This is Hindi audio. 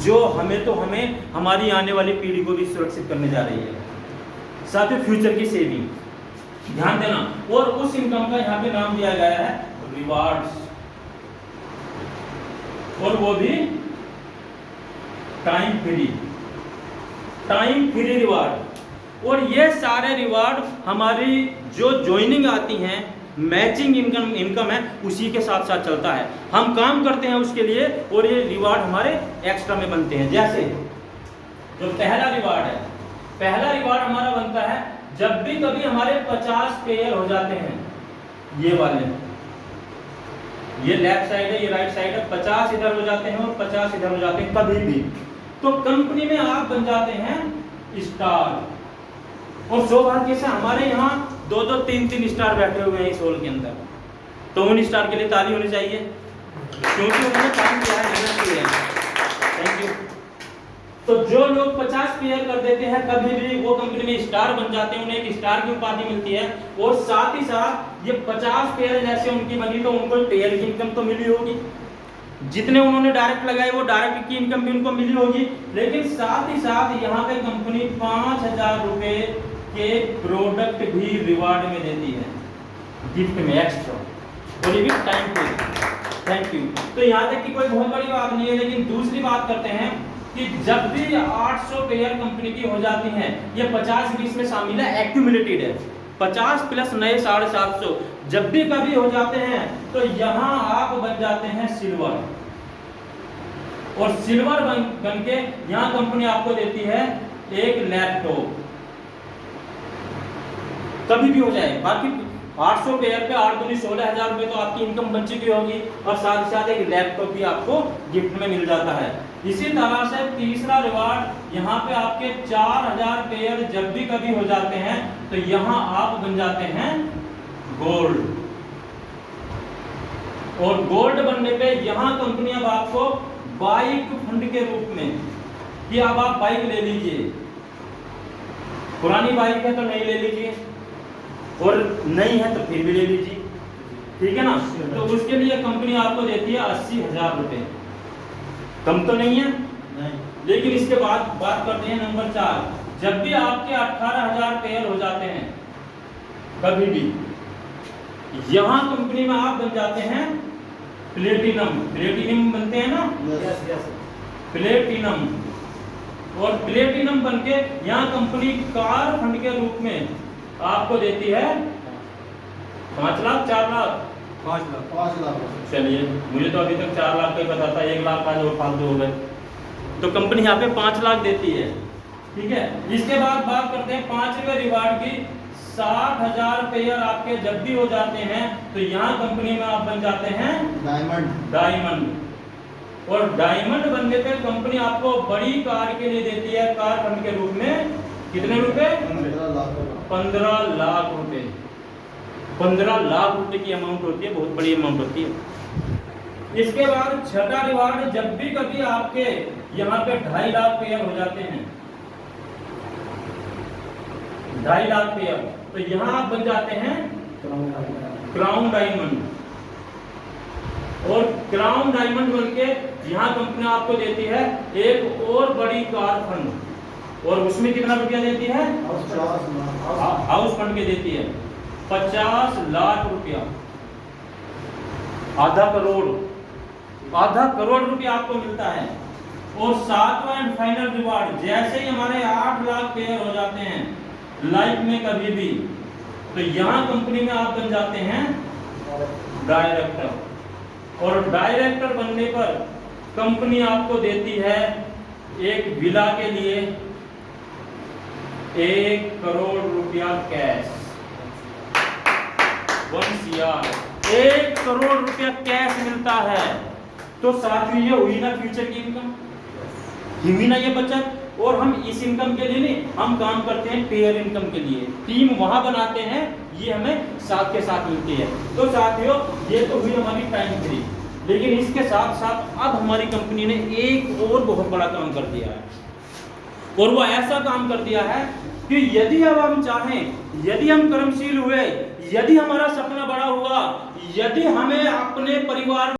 जो हमें हमारी आने वाली पीढ़ी को भी सुरक्षित करने जा रही है, साथ ही फ्यूचर की सेविंग, ध्यान देना। और उस इनकम का यहाँ पे नाम दिया गया है रिवार्ड्स, और वो भी टाइम फ्री रिवार्ड। और ये सारे रिवार्ड हमारी जो ज्वाइनिंग आती हैं, मैचिंग इनकम है, उसी के साथ साथ चलता है। हम काम करते हैं उसके लिए और ये रिवार्ड हमारे एक्स्ट्रा में बनते हैं। जैसे जो पहला रिवार्ड हमारा बनता है जब भी कभी हमारे 50 पेयर हो जाते हैं, ये वाले, ये लेफ्ट साइड है, ये राइट साइड है, 50 इधर हो जाते हैं और 50 इधर हो जाते हैं कभी भी, तो कंपनी में आप बन जाते हैं स्टार। और सौभाग्य से हमारे यहाँ 2-2, 3-3 स्टार बैठे हुए हैं इस हॉल के अंदर, तो उन स्टार के लिए ताली होनी चाहिए, क्योंकि उन्होंने काम किया है, मेहनत की है। Thank you. तो जो लोग 50 पेयर कर देते हैं कभी भी, वो कंपनी में स्टार बन जाते हैं, उन्हें एक स्टार की उपाधि मिलती है। और साथ ही साथ ये 50 पेयर जैसे उनकी बनी तो उनको पेयर की इनकम तो मिली होगी, जितने उन्होंने डायरेक्ट लगाए वो डायरेक्ट की इनकम भी उनको मिली होगी। लेकिन साथ ही साथ यहाँ पे कंपनी 5000 रुपए के प्रोडक्ट भी रिवार्ड में देती है, गिफ्ट में एक्स्ट्रा, और ये भी टाइम पे। Thank you. तो यहाँ तक कि कोई बहुत बड़ी बात नहीं है। लेकिन दूसरी बात करते हैं कि जब भी 800 पेयर कंपनी की हो जाती हैं, ये 50 भी इसमें शामिल है, एक्यूमुलेटेड है, 50 प्लस नए 750, जब भी कभी हो जाते हैं तो यहाँ आप बन जाते हैं सिल्वर। और सिल्वर बन के यहाँ कंपनी आपको देती है एक लैपटॉप, कभी भी हो जाए। बाकी 800 पेयर पे 8 दूनी 16,000 रुपए तो आपकी इनकम बन चुकी होगी, और साथ ही साथ एक लैपटॉप भी आपको गिफ्ट में मिल जाता है। इसी तरह से तीसरा रिवार्ड यहाँ पे आपके 4000 पेयर जब भी कभी हो जाते हैं तो यहाँ आप बन जाते हैं गोल्ड। और गोल्ड बनने पे यहाँ कंपनी अब आपको बाइक फंड के रूप में, कि अब आप बाइक ले लीजिए, पुरानी बाइक है तो नहीं ले लीजिए, और नहीं है तो फिर भी ले लीजिए, ठीक है ना। तो उसके लिए कंपनी आपको देती है 80,000 रुपए, कम तो नहीं है नहीं। लेकिन इसके बाद बात करते हैं नंबर 4, जब भी आपके 18,000 पेयर हो जाते हैं कभी भी, यहाँ कंपनी में आप बन जाते हैं प्लेटिनम बनते हैं ना, प्लेटिनम। और प्लेटिनम बनके यहाँ कंपनी कार फंड के रूप में आपको देती है 5 लाख 4 लाख 5 लाख। चलिए, मुझे तो अभी तक 4 लाख का ही पता था, 1 लाख आज और फालतू हो गए। तो कंपनी यहाँ पे 5 लाख देती है, ठीक है। इसके बाद बात करते हैं 5वें रिवार्ड की। 60,000 पेयर आपके जब भी हो जाते हैं तो यहाँ कंपनी में आप बन जाते हैं डायमंड। और डायमंड बनने पे कंपनी आपको बड़ी कार के लिए देती है कार फंड के रूप में, कितने रुपए? 15 लाख रुपए। 15 लाख रुपए की अमाउंट होती है, बहुत बड़ी अमाउंट होती है। इसके बाद छठा रिवार्ड, जब भी कभी आपके यहाँ पे 2.5 लाख पेयर हो जाते हैं, 2.5 लाख पेयर, तो यहाँ आप बन जाते हैं क्राउन डायमंड। और क्राउन डायमंड बनके यहाँ कंपनी आपको देती है एक और बड़ी कार फंड, और उसमें कितना रुपया देती है? हाउस फंड के देती है 50 लाख रुपया, आधा करोड़ रुपया आपको मिलता है। और 7वां एंड फाइनल रिवार्ड, जैसे ही हमारे 8 लाख पेयर हो जाते हैं लाइफ में कभी भी, तो यहाँ कंपनी में आप बन जाते हैं डायरेक्टर। और डायरेक्टर बनने पर कंपनी आपको देती है एक विला के लिए 1 करोड़ रुपया कैश, 1 CR, 1 करोड़ रुपया कैश मिलता है। तो साथियों, ये हुई ना फ्यूचर की इनकम, हुई ना ये बचत। और हम इस इनकम के लिए नहीं, हम काम करते हैं पेयर इनकम के लिए, टीम वहां बनाते हैं, ये हमें साथ के साथ मिलती है। तो साथियों, ये तो हुई हमारी टाइम फ्री। लेकिन इसके साथ साथ अब हमारी कंपनी ने एक और बहुत बड़ा काम कर दिया है, और वो ऐसा काम कर दिया है कि यदि अब हम चाहें, यदि हम कर्मशील हुए, यदि हमारा सपना बड़ा हुआ, यदि हमें अपने परिवार